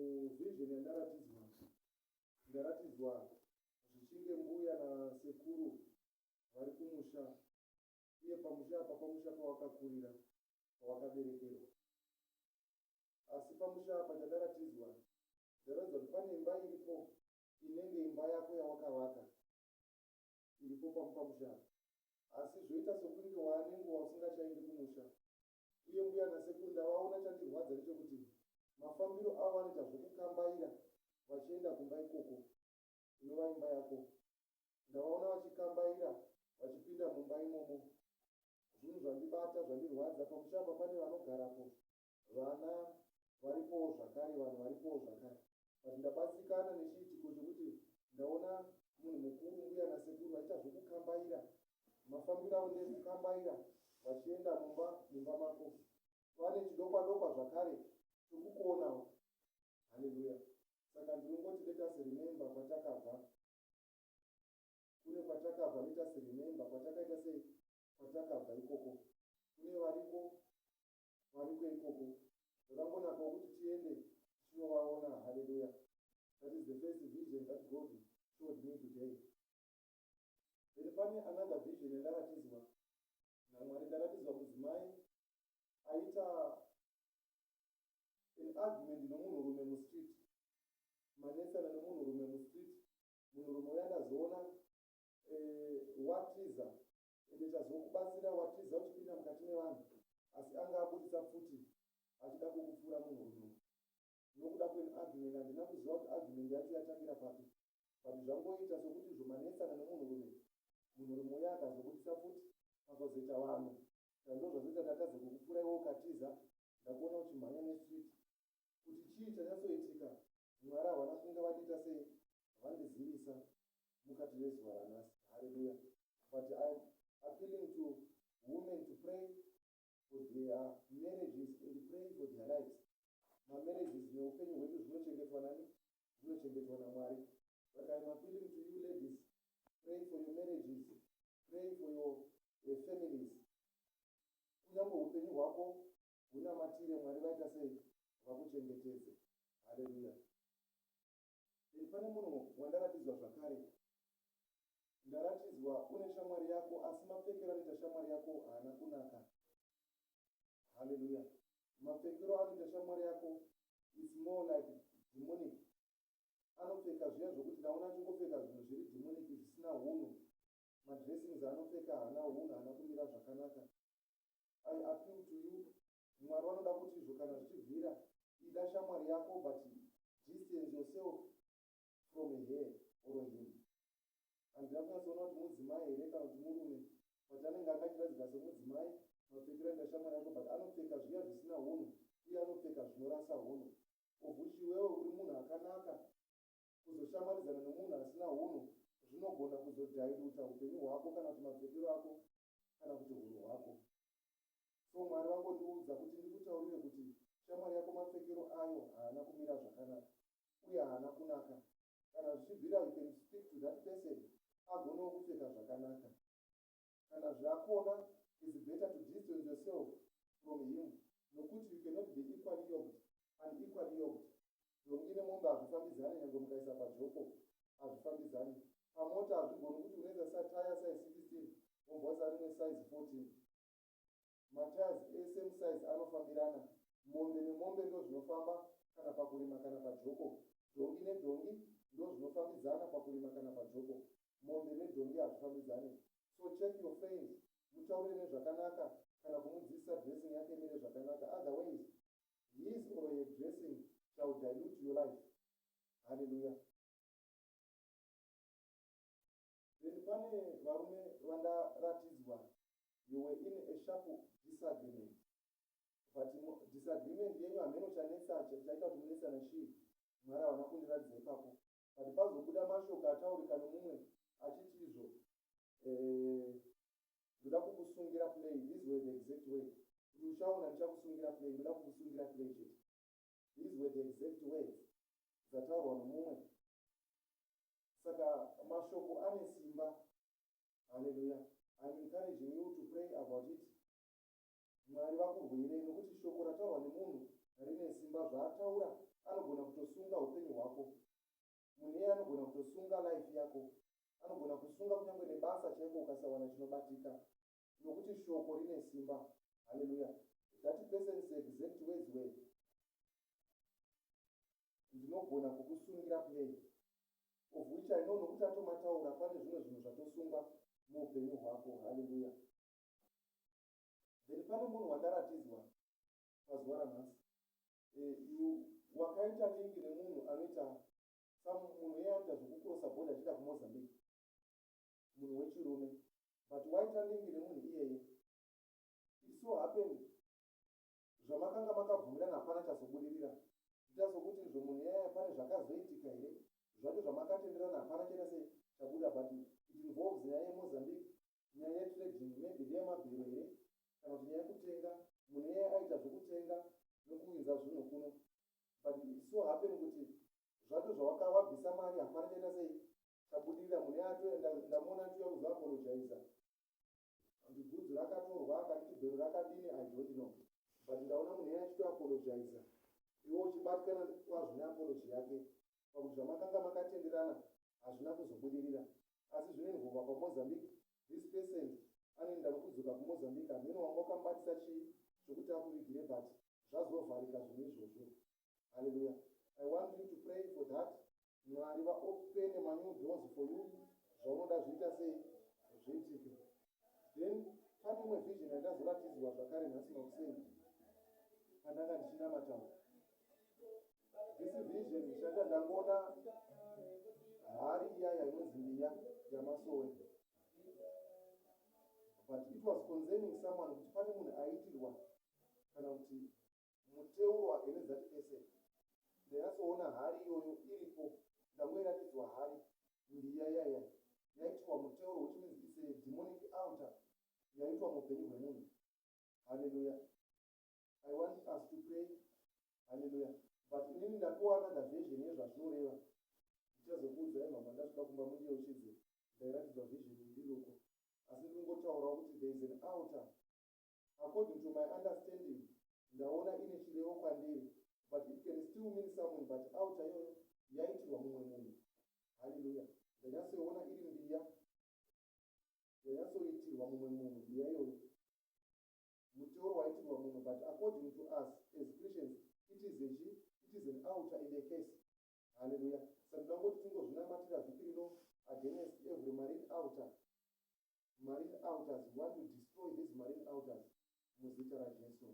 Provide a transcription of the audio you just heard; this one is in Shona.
Muvision ndaratidzwa zvichinge mbuya nasekuru vari kumusha, uye pamusha apa pamusha pawakakurira, pawakaberekerwa. Asi pamusha apa chandaratidzwa, ndaratidzwa kuti pane imba iripo inenge imba yako yawakavaka iripo pamusha apa. Asi zvoita sokunge wanenguva usingachaindi kumusha, uye mbuya nasekuru ndavaona chandirwadza ndechekuti mafambiro avo vanoita zvokukambaira vachienda kumba ikoko inova imba yako. Ndavaona vachikambaira vachipinda mumba imomo. Zvinhu zvandibata zvandirwadza. Pamusha apa pane vanogarapo, vana varipowo zvakare, vanhu varipowo zvakare. But ndabatsikana nechiitiko chokuti ndaona munhu mukuru, mbuya nasekuru vaita zvokukambaira. Mafambiro avo ndekukambaira vachienda mumba mako. Vane chidokwa zvakare chokukonawo. Haleluya. Saka ndinongoti let us remember kwatakabva. Kune kwatakabva, let us remember kwatakaita sei, kwatakabva ikoko. Kune variko ikoko. Zvakangonaka kuti tiende tichinovaona. Haleluya. That is the first vision that God showed me today. Then pane another vision yandaratidzwa naMwari. Ndaratidzwa mudzimai aita an argument nomunhurume mustreet, manetsana nomunhurume mustreet. Munhurume uya ndazoona watiza, ende chazokubatsira watiza uchipinda mukati mevanhu, asi anga abudisa futi achida kukupfuura munhurume. Nokuda kweargument, handina kuziva kuti argument yacho yatangira papi, but zvangoita sokuti zvomanetsana nomunhurume, munhurume uya akazobudisa futi, pakazoita vanhu ndo zvazoita tatadza kukupfuura iwe ukatiza. Ndakuona uchimhanya nestreet. Kuti chii chanyatsoitika, Mwari havana kunge vadiita sei, vandizivisa mukati mezuva ranhasi. Hallelujah. But I'm appealing to women to pray for their marriages and pray for their lives. Marriages neupenyu hwedu zvinochengetwa nani? Zvinochengetwa naMwari. But I'm appealing to you ladies, pray for your marriages, pray for your families. Kunyangwe upenyu hwako hunamatire Mwari vaita sei, vakuchengetedze. Haleluya. Pane munhu wandaratidzwa zvakare. Ndaratidzwa une shamwari yako, asi mapfekero anoita shamwari yako haana kunaka. Haleluya. Mapfekero anoita shamwari yako, it's more like demonic. Anopfeka zviya zvokuti ndaona achingopfeka zvinhu zviri demonic zvisina hunhu. Madressings anopfeka haana hunhu, haana kumira zvakanaka. I appeal to you, Mwari vanoda kuti izvo kana zvichibvira, ida shamwari yako, but distance yourself from her or him. Handina kunyatsoona kuti mudzimai here kana kuti murume, but anenge akachiradzika semudzimai, mapfekero anoita shamwari yako, but anopfeka zviya zvisina hunhu, uye anopfeka zvinorasa hunhu. Obvuchi wewe uri munhu akanaka, kuzoshamwaridzana nomunhu asina hunhu zvinogona kuzodhailuta upenyu hwako, kana kuti mapfekero ako, kana kuti hunhu hwako. So Mwari vangondiudza kuti ndikutaurire kuti shamwari yako mapfekero ayo haana kumira zvakanaka, uye haana kunaka. Kana zvichibvira, you can speak to that person, agonawo kupfeka zvakanaka. Kana zvakona, it's better to distance yourself from him, nokuti you cannot be equally yoked and equally yoked. Dongi nemombe hazvifambidzani, nyange mukaisa pajoko hazvifambidzani. Pamota hazvigoni kuti unoisa satire size 16, wombwasa rimwe size 14. Matires same size anofambirana. Mombe nemombe ndo zvinofamba kana pakurima kana pajoko. Dongi nedongi ndo zvinofambidzana pakurima kana pajoko. Mombe nedongi hazvifambidzani. So check your friends, mutaurire nezvakanaka kana kumudzidzisa dressing yake imire zvakanaka. Otherwise, his or her dressing shall dilute your life. Hallelujah. Then pane varume vandaratidzwa, you were in a sharp disagreement. But disagreement yenyu hameno chanetsa chaita kuti munetsana chii, Mwari havana kundiratidza ipapo. But pazobuda mashoko ataurika nomumwe achiti izvo, ndoda kukusungira play. These were the exact words. Kuti uchaona ndichakusungira play, ndoda kukusungira play chete. These were the exact words dzataurwa nomumwe. Saka mashoko ane simba. Hallelujah. I'm encouraging you to pray about it. Mwari vakurwire, nokuti shoko rataurwa nemunhu rine simba. Zvaataura anogona kutosunga upenyu hwako, munhu anogona kutosunga life yako, anogona kusunga kunyange nebasa chaiko ukasawana chinobatika, nokuti shoko rine simba. Haleluya. That person's exact words were, ndinogona kukusungira play, of which I know nokuti atomataura pane zvimwe zvinhu zvatosunga muupenyu hwako. Haleluya. Then pane munhu wandaratidzwa pazuva ranhasi, wakaita lingi nemunhu anoita munhu anoita zvekukurosa bhodha achienda kuMozambique, munhu wechirume, but waita lingi nemunhu iyeye, it so happened zvamakanga makabvumirana hapana chazobudirira. Zvichazokuti izvo munhu iyeye pane zvakazoitika here, zvacho zvamakatenderana hapana chaita sei chabuda, but it involves nyaya yeMozambique, nyaya yetrading, maybe ndeyemabhero here, kana kuti nyaya yekutenga, munhu iyeye aita zvekutenga nokuinza zvinhu kuno, but it so happened kuti zvacho zvawakawabvisa mari hapana chaita sei chabudirira. Munhu iyeye atoenda, ndamona ndiuya kuzoapologiza, bvudzi rakatorwa akanditi bhero rakadini, I don't know, but ndaona munhu iyeye achitoapologiza, iwe uchibatikana kwazvo neapology yake pakuti zvamakanga makatenderana hazvina kuzobudirira. Asi zvinoinvova paMozambique, this person anoenda nokudzoka kuMozambique, hameno wanga wakamubatisa chii zvokuti akuvigire, but zvazovharika zvinhu izvozvo. Hallelujah. I want you to pray for that. Mwari vaopene manew doors for you, zvaunoda zviita sei zviitike. Then pane imwe vision yandazoratidzwa zvakare nhasi makuseni pandanga ndichinamata. This vision shanda ndangoona hari iyaya inonzi mbiya yamasowe, but it was concerning someone, kuti pane munhu aitirwa kana kuti muteuro against that person. Ndayatsoona hari iyoyo iripo, ndangoiratidzwa hari mbiya yaya yaitwa muteuro, which means it's a demonic altar yaitwa muupenyu hwemunhu. Hallelujah. I want us to pray. Hallelujah. But inini ndakuwana another vision yezvazvinoreva, ndichazokuudzai mama ndasvika kumba mundiyeuchidze, ndairatidzwa vision ndiruko, asi ndingotaurawo kuti there is an altar according to my understanding. Ndaona ine chirevo kwandiri, but it can still mean someone, but altar iyoyo yaitirwa mumwe munhu. Hallelujah. Ndanyatsoiona iri mbiya yanyatsoitirwa mumwe munhu, mbiya iyoyo muteuro waitirwa munhu, but according to us as Christians it is an altar in the case. Hallelujah. Saka ndangoti tingozvinamatira vhiki rino against every marine altar. Marine altars, we want to destroy these marine altars muzita raJesu.